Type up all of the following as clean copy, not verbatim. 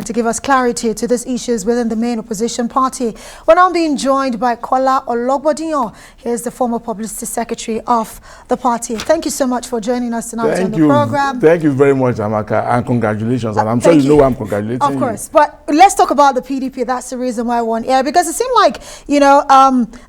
to give us clarity to these issues within the main opposition party. We're now being joined by Kola Ologbodiyan. He is the former publicity secretary of the party. Thank you so much for joining us tonight on the program. Thank you very much, Amaka, and congratulations. And I'm sure you know I'm congratulating you. Of course, but let's talk about the PDP. That's the reason why I want air, because it seemed like, you know,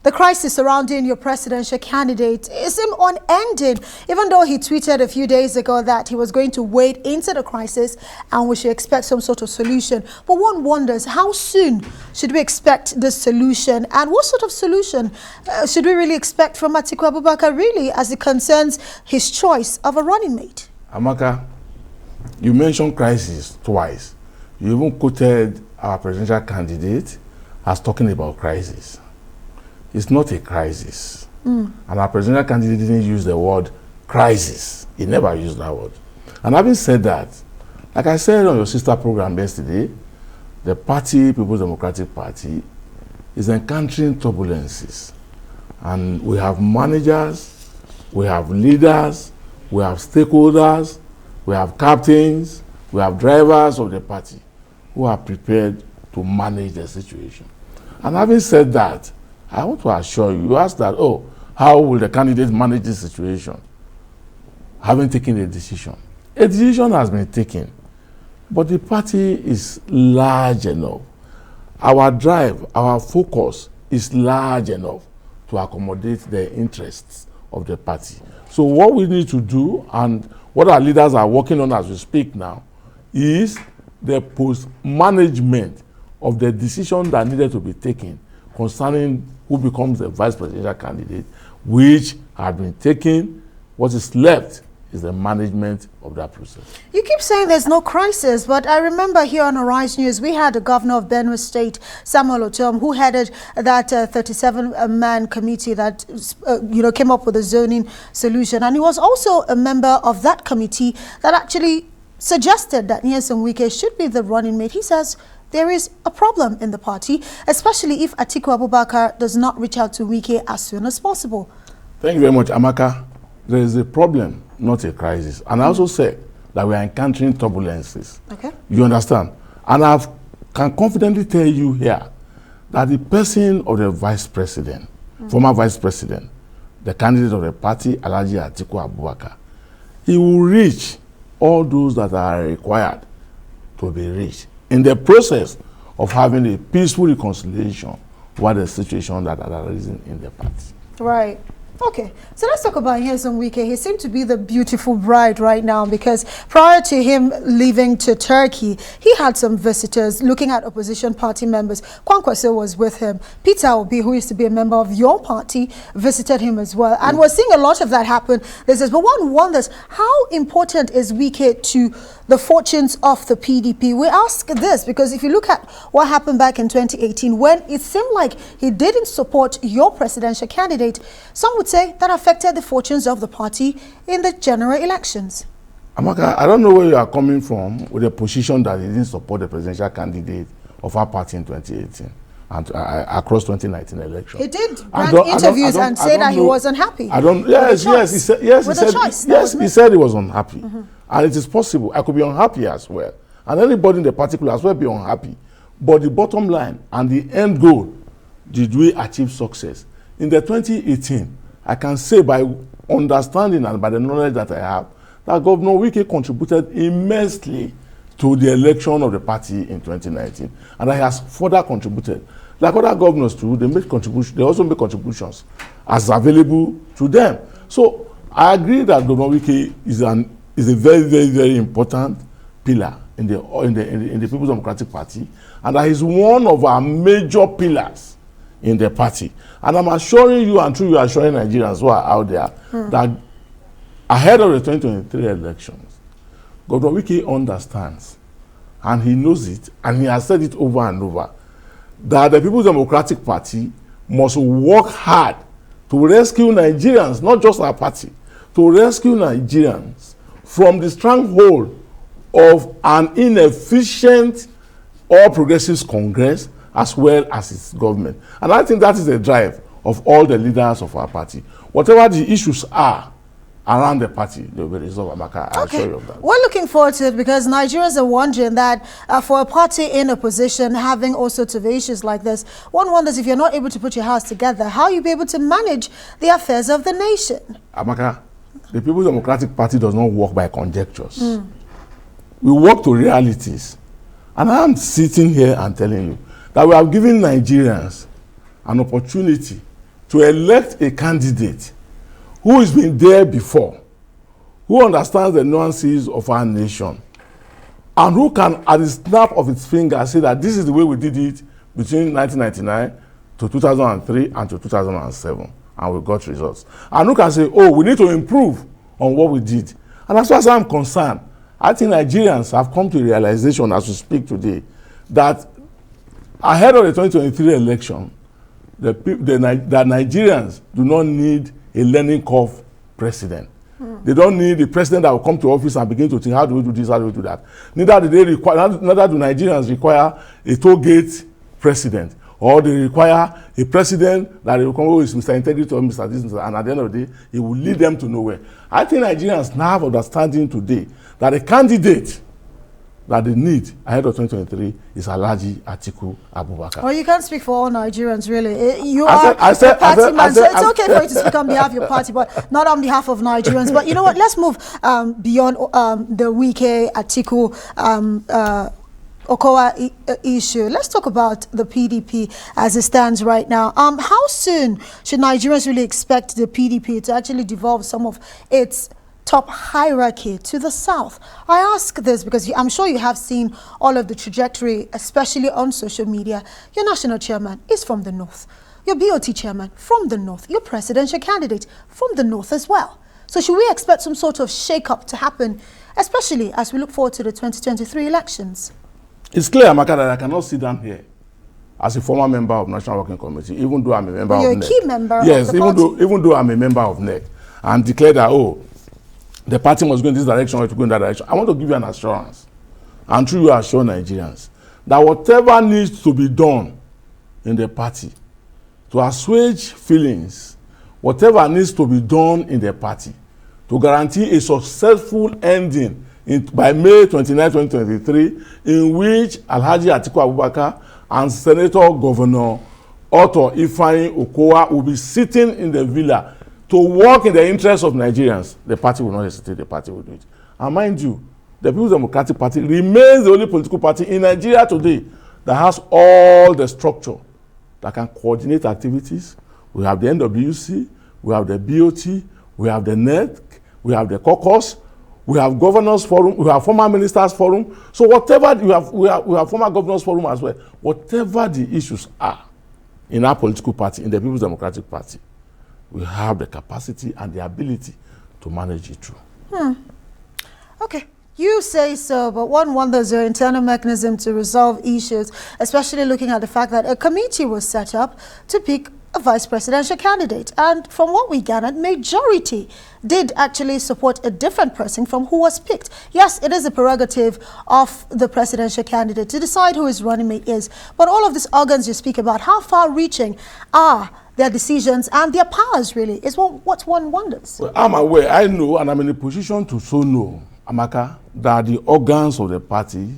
the crisis surrounding your presidential candidate, it seemed unending, even though he tweeted a few days ago that he was going to wade into the crisis and we should expect some sort of solution. But one wonders, how soon should we expect this solution, and what sort of solution should we really expect from Atiku Abubakar, really, as it concerns his choice of a running mate? Amaka, you mentioned crisis twice. You even quoted our presidential candidate as talking about crisis. It's not a crisis. And our presidential candidate didn't use the word crisis. He never used that word. And having said that, like I said on your sister program yesterday, the party, People's Democratic Party, is encountering turbulences. And we have managers, we have leaders, we have stakeholders, we have captains, we have drivers of the party who are prepared to manage the situation. And having said that, I want to assure you, you asked that, oh, how will the candidate manage this situation? Having taken a decision. A decision has been taken, but the party is large enough. Our drive, our focus is large enough to accommodate the interests of the party. So what we need to do, and what our leaders are working on as we speak now, is the post-management of the decision that needed to be taken concerning who becomes the vice presidential candidate, which had been taken. What is left is the management of that process. You keep saying there's no crisis, but I remember here on Arise News, we had the governor of Benue State, Samuel Otom, who headed that 37-man committee that came up with a zoning solution. And he was also a member of that committee that actually suggested that Nyesom Wike should be the running mate. He says there is a problem in the party, especially if Atiku Abubakar does not reach out to Wike as soon as possible. Thank you very much, Amaka. There is a problem, not a crisis. And I also said that we are encountering turbulences. Okay. You understand? And I can confidently tell you here that the person of the vice president, former vice president, the candidate of the party, Alhaji Atiku Abubakar, he will reach all those that are required to be reached in the process of having a peaceful reconciliation over the situation that are arisen in the party. Right. Okay, so let's talk about Nyesom Wike. He seemed to be the beautiful bride right now, because prior to him leaving to Turkey, he had some visitors looking at opposition party members. Kwankwaso was with him. Peter Obi, who used to be a member of your party, visited him as well. And we're seeing a lot of that happen. But one wonders, how important is Wike to the fortunes of the PDP? We ask this because if you look at what happened back in 2018, when it seemed like he didn't support your presidential candidate, some would say that affected the fortunes of the party in the general elections. Amaka, I don't know where you are coming from with the position that he didn't support the presidential candidate of our party in 2018 and across 2019 elections. He did grant interviews and say that he wasn't happy. He said he was unhappy. And it is possible I could be unhappy as well. And anybody in the particular as well be unhappy. But the bottom line and the end goal, did we achieve success? In the 2018, I can say by understanding and by the knowledge that I have, that Governor Wike contributed immensely to the election of the party in 2019. And he has further contributed. Like other governors too, they make contributions. They also make contributions as available to them. So I agree that Governor Wike is a very, very, very important pillar in the People's Democratic Party, and that is one of our major pillars in the party. And I'm assuring you, and through you assuring Nigerians who are out there, that ahead of the 2023 elections, Governor Wike understands, and he knows it, and he has said it over and over, that the People's Democratic Party must work hard to rescue Nigerians, not just our party, to rescue Nigerians from the stronghold of an inefficient All Progressives Congress as well as its government. And I think that is the drive of all the leaders of our party. Whatever the issues are, around the party, they will be resolved, Amaka. I assure you of that. We're looking forward to it because Nigerians are wondering that for a party in opposition having all sorts of issues like this, one wonders if you're not able to put your house together, how you'll be able to manage the affairs of the nation. Amaka, the People's Democratic Party does not work by conjectures. We work to realities. And I am sitting here and telling you that we have given Nigerians an opportunity to elect a candidate who has been there before, who understands the nuances of our nation, and who can, at the snap of its finger, say that this is the way we did it between 1999 to 2003 and to 2007, and we got results. And who can say, oh, we need to improve on what we did. And as far as I'm concerned, I think Nigerians have come to a realization as we speak today that ahead of the 2023 election, the Nigerians do not need a learning curve president. They don't need a president that will come to office and begin to think, how do we do this, how do we do that? Neither do Nigerians require a toll gate president, or they require a president that will come with Mr. Integrity or Mr. This, and at the end of the day, he will lead them to nowhere. I think Nigerians now have understanding today that a candidate that they need ahead of 2023 is Alhaji Atiku Abubakar. Well, you can't speak for all Nigerians, really. You are a party man, so it's okay for you to speak on behalf of your party, but not on behalf of Nigerians. But you know what? Let's move beyond the Wike Atiku Okowa issue. Let's talk about the PDP as it stands right now. How soon should Nigerians really expect the PDP to actually devolve some of its top hierarchy to the south? I ask this because I'm sure you have seen all of the trajectory, especially on social media. Your national chairman is from the north. Your BOT chairman from the north. Your presidential candidate from the north as well. So should we expect some sort of shake-up to happen, especially as we look forward to the 2023 elections? It's clear, Amaka, that I cannot sit down here as a former member of National Working Committee, even though I'm a member of NEC. You're a key member of the party. Even though I'm a member of NEC, and declare that, oh, the party must go in this direction or to go in that direction. I want to give you an assurance, and through you assure Nigerians, that whatever needs to be done in the party to assuage feelings, whatever needs to be done in the party to guarantee a successful ending by May 29, 2023, in which Alhaji Atiku Abubakar and Senator Governor Otto Ifeanyi Okowa will be sitting in the villa to work in the interest of Nigerians, the party will not hesitate, the party will do it. And mind you, the People's Democratic Party remains the only political party in Nigeria today that has all the structure that can coordinate activities. We have the NWC, we have the BOT, we have the NEC, we have the caucus, we have governors forum, we have former ministers forum. So whatever we have former governors forum as well. Whatever the issues are in our political party, in the People's Democratic Party, we have the capacity and the ability to manage it through. Okay, you say so, but one wonders your internal mechanism to resolve issues, especially looking at the fact that a committee was set up to pick a vice presidential candidate. And from what we gathered, majority did actually support a different person from who was picked. Yes, it is a prerogative of the presidential candidate to decide who his running mate is. But all of these organs you speak about, how far-reaching are their decisions and their powers, really, is what one wonders. Well, I'm aware, I know, and I'm in a position to so know, Amaka, that the organs of the party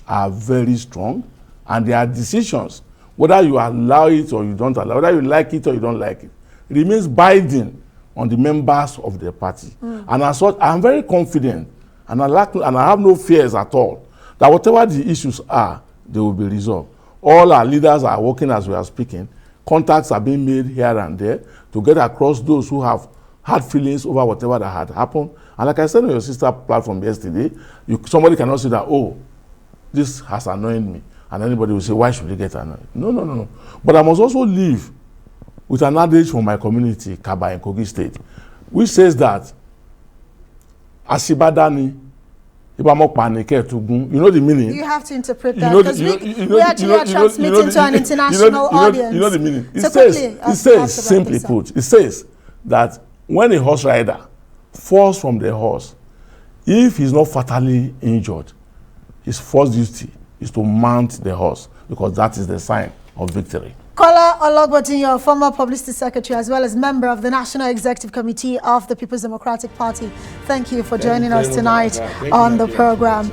are very strong, and their decisions, whether you allow it or you don't allow, whether you like it or you don't like it, remains binding on the members of the party. And as such, I'm very confident, and I have no fears at all, that whatever the issues are, they will be resolved. All our leaders are working as we are speaking. Contacts are being made here and there to get across those who have had feelings over whatever that had happened. And like I said on your sister platform yesterday, somebody cannot say that, oh, this has annoyed me. And anybody will say, why should they get annoyed? No. But I must also live with an adage from my community, Kaba in Kogi State, which says that, Asibadani, you know the meaning. You have to interpret that because we actually are transmitting to an international audience. You know the meaning. It says, simply put, it says that when a horse rider falls from the horse, if he's not fatally injured, his first duty is to mount the horse because that is the sign of victory. Kola Ologbodiyan, former Publicity Secretary as well as member of the National Executive Committee of the People's Democratic Party. Thank you for joining us tonight on the program.